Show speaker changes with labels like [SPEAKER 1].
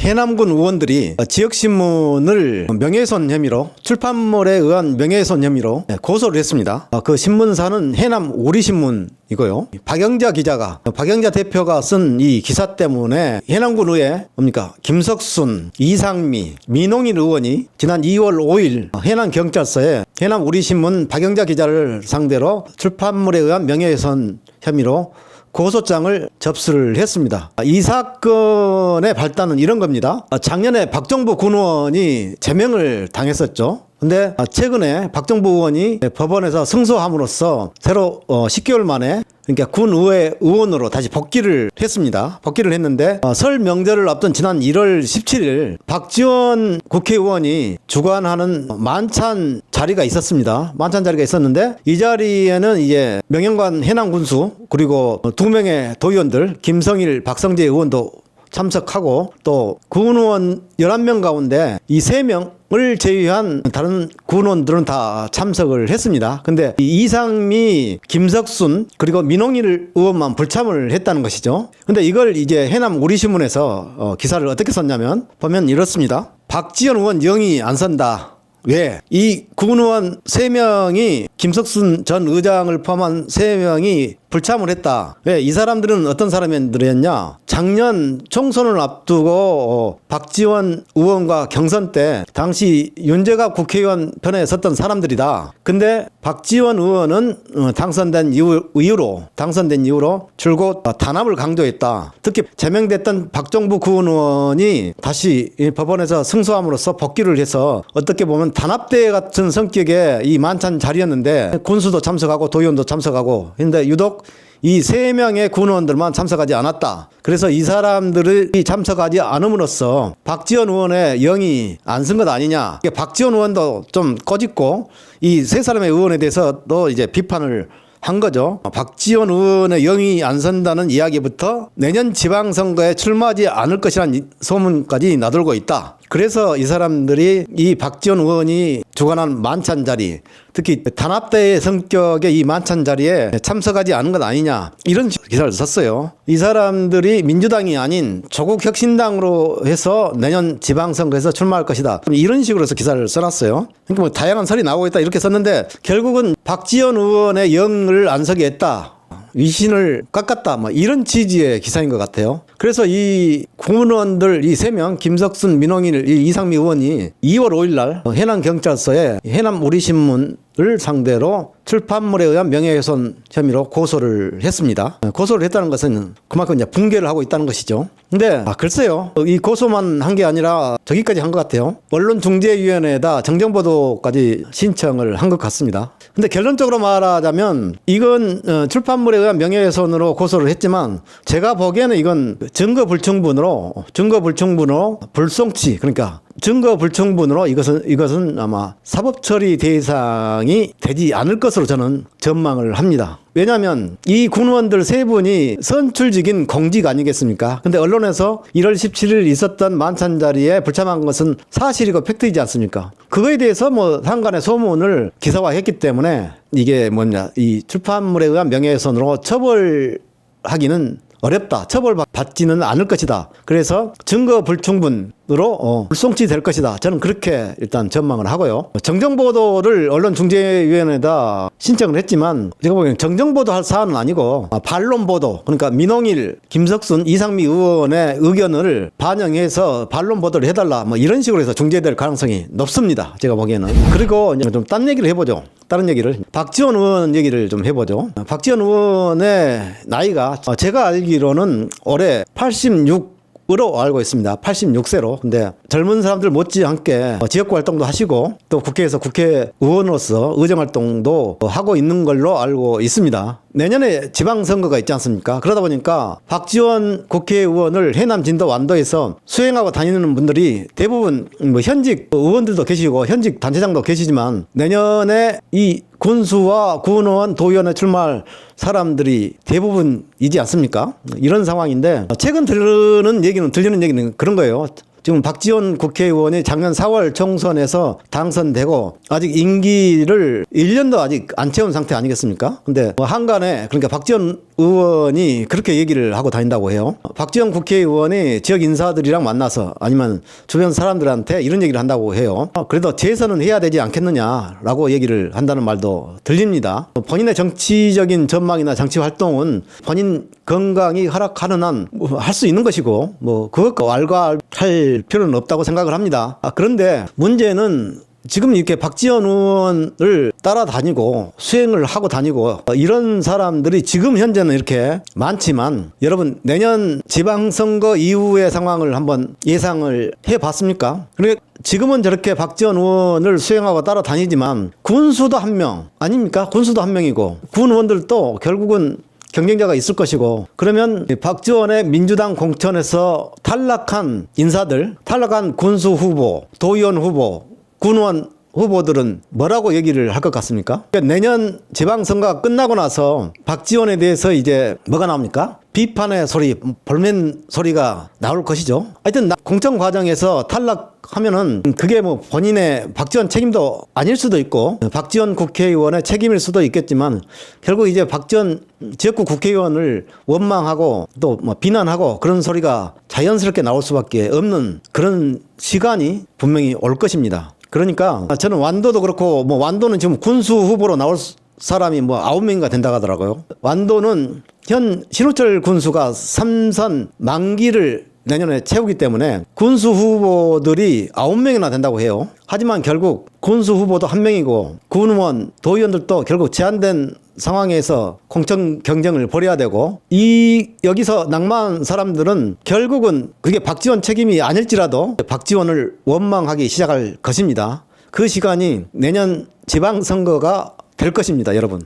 [SPEAKER 1] 해남군 의원들이 지역신문을 명예훼손 혐의로, 출판물에 의한 명예훼손 혐의로 고소를 했습니다. 그 신문사는 해남 우리신문이고요. 박영자 기자가, 박영자 대표가 쓴 이 기사 때문에 해남군 의회 김석순, 이상미, 민홍일 의원이 지난 2월 5일 해남경찰서에 해남 우리신문 박영자 기자를 상대로 출판물에 의한 명예훼손 혐의로 고소장을 접수를 했습니다. 이 사건의 발단은 이런 겁니다. 작년에 박정부 군 의원이 제명을 당했었죠. 근데 최근에 박정부 의원이 법원에서 승소함으로써 새로 10개월 만에 그러니까 군의회 의원으로 다시 복귀를 했습니다. 복귀를 했는데 설 명절을 앞둔 지난 1월 17일 박지원 국회의원이 주관하는 만찬 자리가 있었습니다. 만찬 자리가 있었는데 이 자리에는 이제 명예관 해남군수 그리고 2명의 도의원들 김성일, 박성재 의원도 참석하고 또 군의원 11명 가운데 이 3명을 제외한 다른 군의원들은 다 참석을 했습니다. 근데 이상미, 김석순 그리고 민홍일 의원만 불참을 했다는 것이죠. 근데 이걸 이제 해남 우리신문에서 기사를 어떻게 썼냐면 보면 이렇습니다. 박지원 의원 영이 안 선다. 왜? 이 군의원 3명이 김석순 전 의장을 포함한 3명이 불참을 했다. 왜? 이 사람들은 어떤 사람들이었냐? 작년 총선을 앞두고 박지원 의원과 경선 때 당시 윤재갑 국회의원 편에 섰던 사람들이다. 근데 박지원 의원은 당선된 이후로 줄곧 단합을 강조했다. 특히 제명됐던 박정부 군 의원이 다시 법원에서 승소함으로써 복귀를 해서 어떻게 보면 단합대회 같은 성격의 이 만찬 자리였는데 군수도 참석하고 도의원도 참석하고 근데 유독 이 3명의 군의원들만 참석하지 않았다. 그래서 이 사람들이 참석하지 않음으로써 박지원 의원의 영이 안 쓴 것 아니냐. 박지원 의원도 좀 꼬집고 이 3사람의 의원에 대해서도 이제 비판을 한 거죠. 박지원 의원의 영이 안 선다는 이야기부터 내년 지방선거에 출마하지 않을 것이라는 소문까지 나돌고 있다. 그래서 이 사람들이 이 박지원 의원이 주관한 만찬 자리, 특히 단합대회 성격의 이 만찬 자리에 참석하지 않은 것 아니냐 이런 기사를 썼어요. 이 사람들이 민주당이 아닌 조국혁신당으로 해서 내년 지방선거에서 출마할 것이다. 이런 식으로 해서 기사를 써놨어요. 그러니까 뭐 다양한 설이 나오고 있다 이렇게 썼는데 결국은 박지원 의원의 영을 안 서게 했다. 위신을 깎았다. 뭐 이런 취지의 기사인 것 같아요. 그래서 이 군의원들 이 3명 김석순, 민홍일, 이상미 의원이 2월 5일 날 해남경찰서에 해남 우리신문을 상대로 출판물에 의한 명예훼손 혐의로 고소를 했습니다. 고소를 했다는 것은 그만큼 이제 붕괴를 하고 있다는 것이죠. 근데 글쎄요. 이 고소만 한 게 아니라 저기까지 한 것 같아요. 언론중재위원회에다 정정보도까지 신청을 한 것 같습니다. 근데 결론적으로 말하자면 이건 출판물에 의한 명예훼손으로 고소를 했지만 제가 보기에는 이건 증거 불충분으로 불송치 그러니까 증거 불충분으로 이것은 아마 사법 처리 대상이 되지 않을 것으로 저는 전망을 합니다. 왜냐하면 이 군의원들 3분이 선출직인 공직 아니겠습니까? 근데 언론에서 1월 17일 있었던 만찬 자리에 불참한 것은 사실이고 팩트이지 않습니까? 그거에 대해서 뭐 상관의 소문을 기사화했기 때문에 이게 이 출판물에 의한 명예훼손으로 처벌하기는 어렵다. 처벌받지는 않을 것이다. 그래서 증거 불충분으로 불송치 될 것이다. 저는 그렇게 일단 전망을 하고요. 정정보도를 언론중재위원회에다 신청을 했지만 제가 보기에는 정정보도 할 사안은 아니고 반론보도 그러니까 민홍일, 김석순, 이상미 의원의 의견을 반영해서 반론보도를 해달라 뭐 이런 식으로 해서 중재될 가능성이 높습니다. 제가 보기에는. 그리고 이제 좀 딴 얘기를 해보죠. 다른 얘기를 박지원 의원 얘기를 좀 해보죠. 박지원 의원의 나이가 제가 알기로는 올해 86으로 알고 있습니다. 86세로. 근데 젊은 사람들 못지않게 지역구 활동도 하시고 또 국회에서 국회의원으로서 의정활동도 하고 있는 걸로 알고 있습니다. 내년에 지방선거가 있지 않습니까? 그러다 보니까 박지원 국회의원을 해남 진도 완도에서 수행하고 다니는 분들이 대부분 뭐 현직 의원들도 계시고 현직 단체장도 계시지만 내년에 이 군수와 군의원, 도의원에 출마할 사람들이 대부분이지 않습니까? 이런 상황인데 최근 들리는 얘기는 그런 거예요. 지금 박지원 국회의원이 작년 4월 총선에서 당선되고 아직 임기를 1년도 아직 안 채운 상태 아니겠습니까? 근데 한간에 그러니까 박지원 의원이 그렇게 얘기를 하고 다닌다고 해요. 박지원 국회의원이 지역 인사들이랑 만나서 아니면 주변 사람들한테 이런 얘기를 한다고 해요. 그래도 재선은 해야 되지 않겠느냐라고 얘기를 한다는 말도 들립니다. 본인의 정치적인 전망이나 정치 활동은 본인 건강이 허락하는 한 할 수 있는 것이고 뭐 그것과 왈가왈할 필요는 없다고 생각을 합니다. 그런데 문제는 지금 이렇게 박지원 의원을 따라다니고 수행을 하고 다니고 이런 사람들이 지금 현재는 이렇게 많지만 여러분 내년 지방선거 이후의 상황을 한번 예상을 해봤습니까? 그러니까 지금은 저렇게 박지원 의원을 수행하고 따라다니지만 군수도 한 명 아닙니까? 군수도 한 명이고 군 의원들도 결국은 경쟁자가 있을 것이고 그러면 박지원의 민주당 공천에서 탈락한 인사들, 탈락한 군수 후보, 도의원 후보, 군의원 후보들은 뭐라고 얘기를 할 것 같습니까? 그러니까 내년 지방선거가 끝나고 나서 박지원에 대해서 이제 뭐가 나옵니까? 비판의 소리, 볼멘 소리가 나올 것이죠. 하여튼 공천 과정에서 탈락하면은 그게 뭐 본인의 박지원 책임도 아닐 수도 있고 박지원 국회의원의 책임일 수도 있겠지만 결국 이제 박지원 지역구 국회의원을 원망하고 또 뭐 비난하고 그런 소리가 자연스럽게 나올 수밖에 없는 그런 시간이 분명히 올 것입니다. 그러니까 저는 완도도 그렇고 뭐 완도는 지금 군수 후보로 나올 사람이 뭐 9명인가 된다고 하더라고요. 완도는 현 신호철 군수가 3선 만기를 내년에 채우기 때문에 군수 후보들이 9명이나 된다고 해요. 하지만 결국 군수 후보도 1명이고 군의원, 도의원들도 결국 제한된 상황에서 공천 경쟁을 벌여야 되고 여기서 낙마한 사람들은 결국은 그게 박지원 책임이 아닐지라도 박지원을 원망하기 시작할 것입니다. 그 시간이 내년 지방선거가 될 것입니다, 여러분.